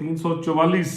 344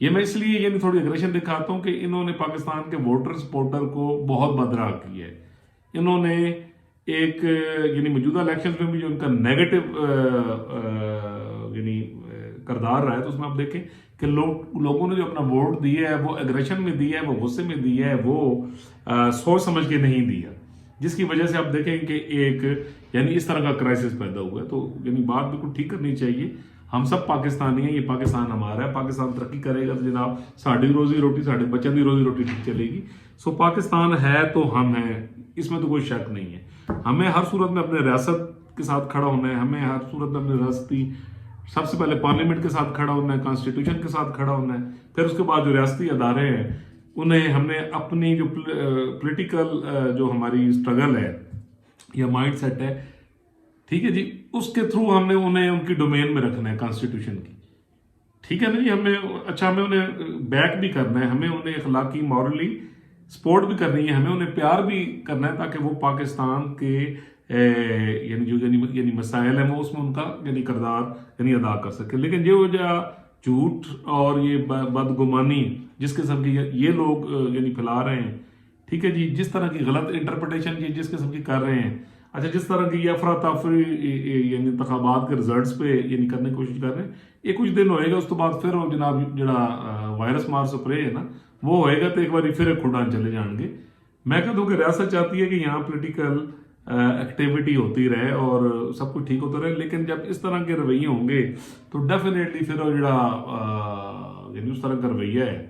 یہ میں اس لیے یعنی تھوڑی اگریشن دکھاتا ہوں کہ انہوں نے پاکستان کے ووٹر سپورٹر کو بہت بدراہ کیا ہے. انہوں نے ایک یعنی موجودہ الیکشن میں بھی جو ان کا نیگیٹو یعنی کردار رہا ہے، تو اس میں آپ دیکھیں کہ لوگوں نے جو اپنا ووٹ دیا ہے وہ اگریشن میں دیا ہے، وہ غصے میں دیا ہے، وہ سوچ سمجھ کے نہیں دیا، جس کی وجہ سے آپ دیکھیں کہ ایک یعنی اس طرح کا کرائسس پیدا ہوا ہے. تو یعنی بات بالکل ٹھیک کرنی چاہیے. ہم سب پاکستانی ہیں، یہ پاکستان ہمارا ہے. پاکستان ترقی کرے گا تو جناب ساڑھی روزی روٹی، ساڑھے بچوں کی روزی روٹی ٹھیک چلے گی. سو پاکستان ہے تو ہم ہیں، اس میں تو کوئی شک نہیں ہے. ہمیں ہر صورت میں اپنے ریاست کے ساتھ کھڑا ہونا ہے. ہمیں ہر صورت میں اپنے ریاستی سب سے پہلے پارلیمنٹ کے ساتھ کھڑا ہونا ہے، کانسٹیٹیوشن کے ساتھ کھڑا ہونا ہے. پھر اس کے بعد جو ریاستی ادارے ہیں انہیں ہم نے اپنی جو پولیٹیکل جو ہماری اسٹرگل ہے یا مائنڈ سیٹ ہے، ٹھیک ہے جی، اس کے تھرو ہم نے انہیں ان کی ڈومین میں رکھنا ہے کانسٹیٹیوشن کی. ٹھیک ہے نا جی، ہمیں انہیں بیک بھی کرنا ہے، ہمیں انہیں اخلاقی مورلی سپورٹ بھی کرنی ہے، ہمیں انہیں پیار بھی کرنا ہے تاکہ وہ پاکستان کے یعنی جو یعنی مسائل ہیں وہ اس میں ان کا یعنی کردار یعنی ادا کر سکے. لیکن جو جھوٹ اور یہ بدگمانی جس قسم کی یہ لوگ یعنی پھیلا رہے ہیں، ٹھیک ہے جی، جس طرح کی غلط انٹرپریٹیشن یہ جس قسم کی کر رہے ہیں، اچھا جس طرح کی یہ افراتفری یعنی انتخابات کے رزلٹس پہ یعنی کرنے کی کوشش کر رہے ہیں، یہ کچھ دن ہوئے گا، اس تو بعد پھر جناب جڑا وائرس مار سپرے ہے نا وہ ہوئے گا تو ایک بار پھر کھڑان چلے جان گے. میں کہتا ہوں کہ ریاست چاہتی ہے کہ یہاں پولیٹیکل ایکٹیویٹی ہوتی رہے اور سب کچھ ٹھیک ہوتا رہے، لیکن جب اس طرح کے رویے ہوں گے تو ڈیفینیٹلی پھر وہ جڑا یعنی اس طرح کا رویہ ہے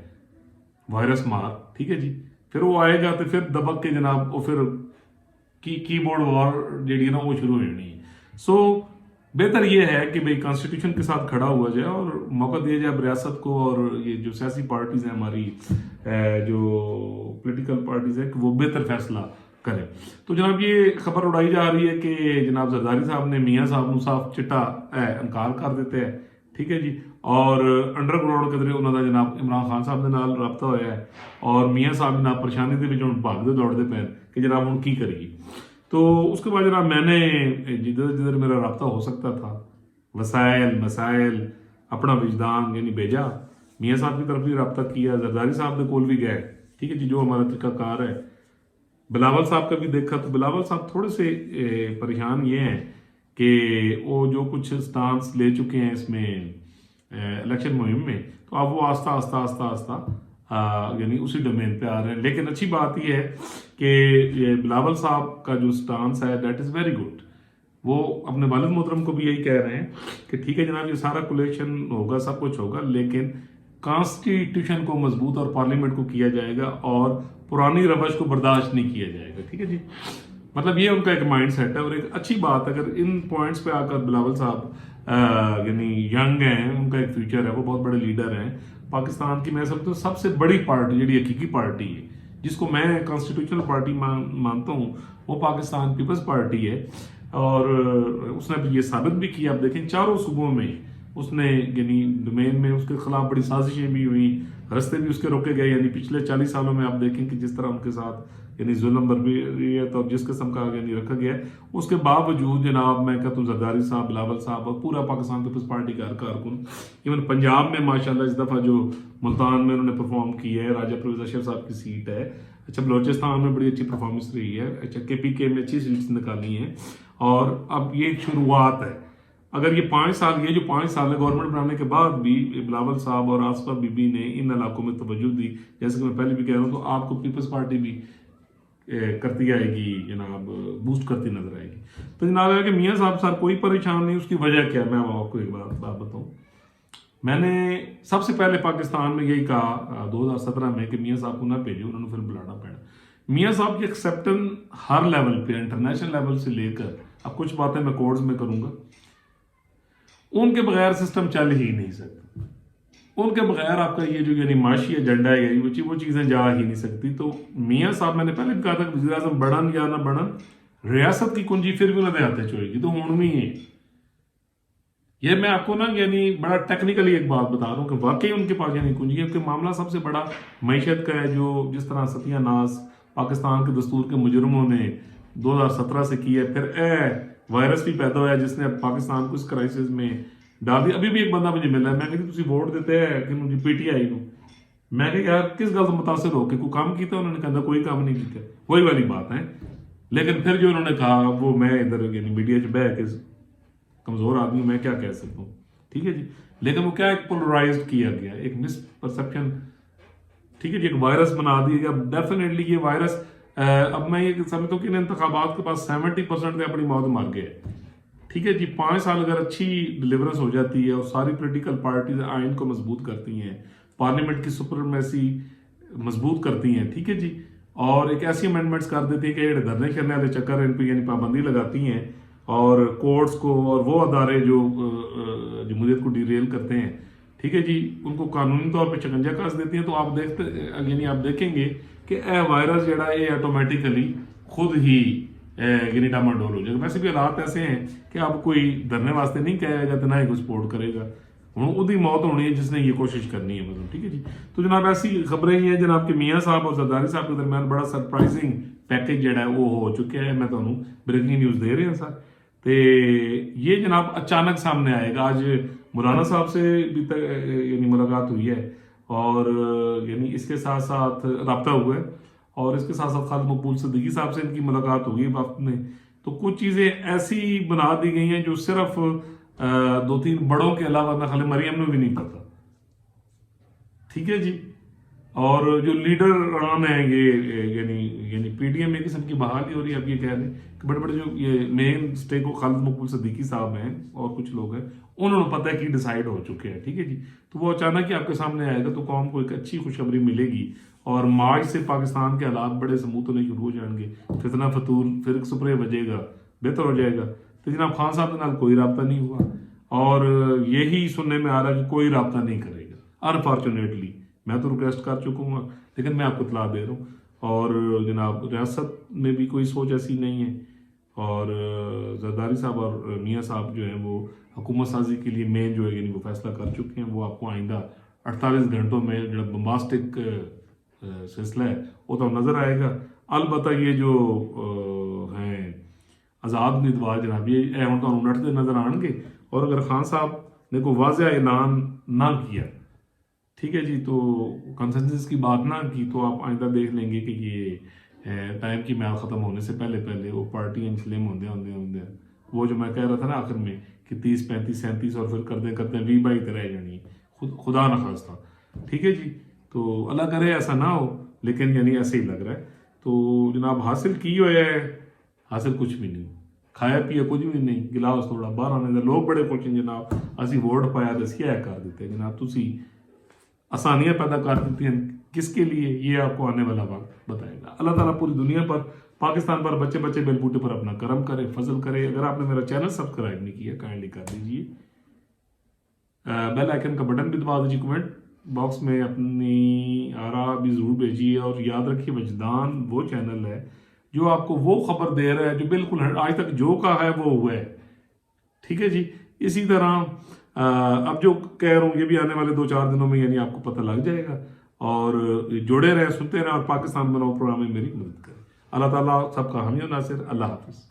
وائرس مار، ٹھیک ہے جی، پھر وہ آئے گا تو پھر دبک کے جناب وہ پھر کی بورڈ وار جیڑی ہے نا وہ شروع ہو جانی ہے. سو بہتر یہ ہے کہ بھئی کانسٹیٹیوشن کے ساتھ کھڑا ہوا جائے اور موقع دیا جائے ریاست کو، اور یہ جو سیاسی پارٹیز ہیں ہماری جو پولیٹیکل پارٹیز ہیں کہ وہ بہتر فیصلہ کریں. تو جناب یہ خبر اڑائی جا رہی ہے کہ جناب زرداری صاحب نے میاں صاحب نو صاف چٹا انکار کر دیتے ہیں، ٹھیک ہے جی، اور انڈر گراؤنڈ کے ذریعے انہوں نے جناب عمران خان صاحب کے نال رابطہ ہوا ہے اور میاں صاحب جناب پریشانی دے وچ ہن بھاگدے دوڑدے پے کہ جناب ہن کی کریے. تو اس کے بعد جناب میں نے جدھر میرا رابطہ ہو سکتا تھا وسائل مسائل اپنا وجدان یعنی بھیجا، میاں صاحب کی طرف بھی رابطہ کیا، زرداری صاحب نے کول بھی گئے، ٹھیک ہے جی، جو ہمارا طریقہ کار ہے. بلاول صاحب کا بھی دیکھا تو بلاول صاحب تھوڑے سے پریشان یہ ہیں کہ وہ جو کچھ سٹانس لے چکے ہیں اس میں الیکشن مہم میں، تو اب وہ آہستہ یعنی اسی ڈومین پہ آ رہے ہیں. لیکن اچھی بات یہ ہے کہ بلاول صاحب کا جو سٹانس ہے دیٹ از ویری گڈ. وہ اپنے والد محترم کو بھی یہی کہہ رہے ہیں کہ ٹھیک ہے جناب یہ سارا کولیشن ہوگا، سب کچھ ہوگا، لیکن کانسٹیٹیوشن کو مضبوط اور پارلیمنٹ کو کیا جائے گا اور پرانی روش کو برداشت نہیں کیا جائے گا. ٹھیک ہے جی، مطلب یہ ان کا ایک مائنڈ سیٹ ہے. اور ایک اچھی بات اگر ان پوائنٹس پہ آ کر بلاول صاحب یعنی ینگ ہیں، ان کا ایک فیوچر ہے، وہ بہت بڑے لیڈر ہیں پاکستان کی. میں سمجھتا ہوں سب سے بڑی پارٹی جڑی حقیقی پارٹی ہے جس کو میں کانسٹیٹیوشنل پارٹی مانتا ہوں وہ پاکستان پیپلز پارٹی ہے. اور اس نے یہ ثابت بھی کیا. آپ دیکھیں چاروں صوبوں میں اس نے یعنی ڈومین میں اس کے خلاف بڑی سازشیں بھی ہوئی، رستے بھی اس کے روکے گئے. یعنی پچھلے 40 سالوں میں آپ دیکھیں کہ جس طرح ان کے ساتھ یعنی ظلم بربریت اور جس قسم کا یعنی رکھا گیا ہے، اس کے باوجود جناب میں کہتا ہوں زرداری صاحب، بلاول صاحب اور پورا پاکستان پیپلز پارٹی کا کارکن، ایون پنجاب میں ماشاءاللہ اس دفعہ جو ملتان میں انہوں نے پرفارم کی ہے، راجہ پرویز اشرف صاحب کی سیٹ ہے. اچھا بلوچستان میں بڑی اچھی پرفارمنس رہی ہے. اچھا کے پی کے میں اچھی سیٹس نکالی ہیں. اور اب یہ ایک شروعات ہے. اگر یہ 5 سال یہ جو 5 سال ہے گورنمنٹ بنانے کے بعد بھی بلاول صاحب اور آصفہ بی بی نے ان علاقوں میں توجہ دی، جیسے کہ میں پہلے بھی کہہ رہا ہوں، تو آپ کو پیپلز پارٹی بھی کرتی آئے گی جناب، بوسٹ کرتی نظر آئے گی. تو جناب ہے کہ میاں صاحب سر کوئی پریشان نہیں. اس کی وجہ کیا میں آپ کو ایک بات بتاؤں. میں نے سب سے پہلے پاکستان میں یہی کہا 2017 میں کہ میاں صاحب کو نہ بھیجو، انہوں نے پھر بلانا پڑا. میاں صاحب کی ایکسیپٹنس ہر لیول پہ، انٹرنیشنل لیول سے لے کر، اب کچھ باتیں میں کوڈز میں کروں گا، ان کے بغیر سسٹم چل ہی نہیں سکتا. ان کے بغیر آپ کا یہ جو یعنی معاشی ایجنڈا ہے وہ چیزیں جا ہی نہیں سکتی. تو میاں صاحب میں نے پہلے بھی کہا تھا کہ وزیر اعظم بڑھن یا نہ بڑھن، ریاست کی کنجی پھر بھی انہیں ہاتھ چوئے گی. تو ہوں بھی ہے یہ میں آپ کو نا یعنی بڑا ٹیکنیکلی ایک بات بتا رہا ہوں کہ واقعی ان کے پاس یعنی کنجی ہے. کہ معاملہ سب سے بڑا معیشت کا ہے، جو جس طرح ستیہ ناز پاکستان کے دستور کے مجرموں نے 2017 سے کی ہے. پھر وائرس بھی پیدا ہوا ہے جس نے اب پاکستان کو اس کرائسس میں ڈال دی. ابھی بھی ایک بندہ مجھے ملا ہے, میں کہ تسی ووٹ دیتے ہیں کہ جی پی ٹی آئی نو, میں کہ یار کس گل سے متاثر ہو کے کوئی کام کیتا؟ انہوں نے کہا کوئی کام نہیں کیتا. وہی والی بات ہے. لیکن پھر جو انہوں نے کہا وہ میں ادھر یعنی میڈیا چ بہ کے کمزور آدمی میں کیا کہہ سکتا ہوں, ٹھیک ہے جی. لیکن وہ کیا ایک پولرائزڈ کیا گیا, ایک مس پرسپشن, ٹھیک ہے جی, ایک وائرس بنا دیا گیا. ڈیفینیٹلی یہ وائرس اب میں یہ سمجھتا ہوں کہ ان انتخابات کے پاس 70% اپنی موت مار گئے, ٹھیک ہے جی. 5 سال اگر اچھی ڈیلیورنس ہو جاتی ہے اور ساری پولیٹیکل پارٹیز آئین کو مضبوط کرتی ہیں, پارلیمنٹ کی سپرمیسی مضبوط کرتی ہیں, ٹھیک ہے جی, اور ایک ایسی امینڈمنٹس کر دیتی ہیں کہ یہ دھرنے کرنے والے چکر ان پہ یعنی پابندی لگاتی ہیں, اور کورٹس کو اور وہ ادارے جو جمہوریت کو ڈیریل کرتے ہیں, ٹھیک ہے جی, ان کو قانونی طور پہ شکنجہ کس دیتی ہیں. تو آپ دیکھتے یعنی آپ دیکھیں گے کہ اے وائرس جڑا ہے آٹومیٹیکلی خود ہی یعنی ڈاما ڈول ہو جائے گا. ویسے بھی حالات ایسے ہیں کہ اب کوئی دھرنے واسطے نہیں کہے گا تو نہ ہی کوئی سپورٹ کرے گا. ہوں وہی موت ہونی ہے جس نے یہ کوشش کرنی ہے, مطلب, ٹھیک ہے جی. تو جناب ایسی خبریں ہی ہیں جناب کہ میاں صاحب اور زرداری صاحب کے درمیان بڑا سرپرائزنگ پیکج جڑا ہے وہ ہو چکا ہے. میں تمہیں بریکنگ نیوز دے رہے ہیں سر. تو یہ جناب اچانک سامنے آئے گا. آج مولانا صاحب سے بھی یعنی ملاقات ہوئی ہے, اور یعنی اس کے ساتھ ساتھ رابطہ ہوا ہے, اور اس کے ساتھ ساتھ خالد مقبول صدیقی صاحب سے ان کی ملاقات ہوئی وقت میں. تو کچھ چیزیں ایسی بنا دی گئی ہیں جو صرف 2-3 بڑوں کے علاوہ میں خالی مریم نے بھی نہیں پتا, ٹھیک ہے جی. اور جو لیڈران ہیں یہ یعنی پی ڈی ایم ایک قسم کی بحالی ہو رہی ہے. اب یہ کہہ رہے ہیں کہ بڑے بڑے جو یہ مین اسٹیک خالد مقبول صدیقی صاحب ہیں اور کچھ لوگ ہیں, انہوں نے پتہ ہے کہ ڈیسائیڈ ہو چکے ہیں, ٹھیک ہے جی. تو وہ اچانک ہی آپ کے سامنے آئے گا تو قوم کو ایک اچھی خوشخبری ملے گی, اور مارچ سے پاکستان کے حالات بڑے سموتھ ہونے شروع ہو جائیں گے. فتنہ فتور فرق سپرے بجے گا, بہتر ہو جائے گا. تو جناب خان صاحب کے نال کوئی رابطہ نہیں ہوا, اور یہی سننے میں آ رہا ہے کہ کوئی رابطہ نہیں کرے گا. انفارچونیٹلی میں تو ریکویسٹ کر چکا ہوں, لیکن میں آپ کو اطلاع دے رہا ہوں. اور جناب ریاست میں بھی کوئی سوچ ایسی نہیں ہے, اور زرداری صاحب اور میاں صاحب جو ہیں وہ حکومت سازی کے لیے مین جو ہے یعنی وہ فیصلہ کر چکے ہیں. وہ آپ کو آئندہ 48 گھنٹوں میں جو بمباسٹک سلسلہ ہے وہ تو نظر آئے گا. البتہ یہ جو ہیں آزاد امیدوار جناب یہ ہوں تو نٹتے نظر آن گے. اور اگر خان صاحب نے کوئی واضح اعلان نہ کیا, ٹھیک ہے جی, تو کنسنسس کی بات نہ کی, تو آپ آئندہ دیکھ لیں گے کہ یہ ٹائم کی میعاد ختم ہونے سے پہلے وہ پارٹیاں انسلیم ہوندے وہ جو میں کہہ رہا تھا نا آخر میں کہ 30 35 37 اور پھر کرتے 20 22 رہ جانی, خدا نہ خواستہ, ٹھیک ہے جی. تو اللہ کرے ایسا نہ ہو, لیکن یعنی ایسے ہی لگ رہا ہے. تو جناب حاصل کی ہوئے ہے, حاصل کچھ بھی نہیں, کھایا پیا کچھ بھی نہیں, گلاس تھوڑا باہر آنے دے. لوگ بڑے خوش ہیں جناب, اسی ووٹ پایا تو اسی کر دیتے ہیں جناب. تسی آسانیاں پیدا کر دیتی ہیں کس کے لیے, یہ آپ کو آنے والا وقت بتائے گا. اللہ تعالیٰ پوری دنیا پر, پاکستان پر, بچے بیل بوٹے پر اپنا کرم کرے, فضل کرے. اگر آپ نے میرا چینل سبسکرائب نہیں کیا کائنڈلی کر دیجیے, بیل آئیکن کا بٹن بھی دبا دیجیے, کمنٹ باکس میں اپنی آراء بھی ضرور بھیجیے. اور یاد رکھیے وجدان وہ چینل ہے جو آپ کو وہ خبر دے رہا ہے جو بالکل آج تک جو کہا ہے وہ ہوا ہے, ٹھیک ہے جی. اسی طرح اب جو کہہ رہا ہوں یہ بھی آنے والے 2-4 دنوں میں یعنی آپ کو پتہ لگ جائے گا. اور جڑے رہیں, سنتے رہیں, اور پاکستان بناؤ پروگرام میں میری مدد کریں. اللہ تعالیٰ سب کا حامی و ناصر. اللہ حافظ.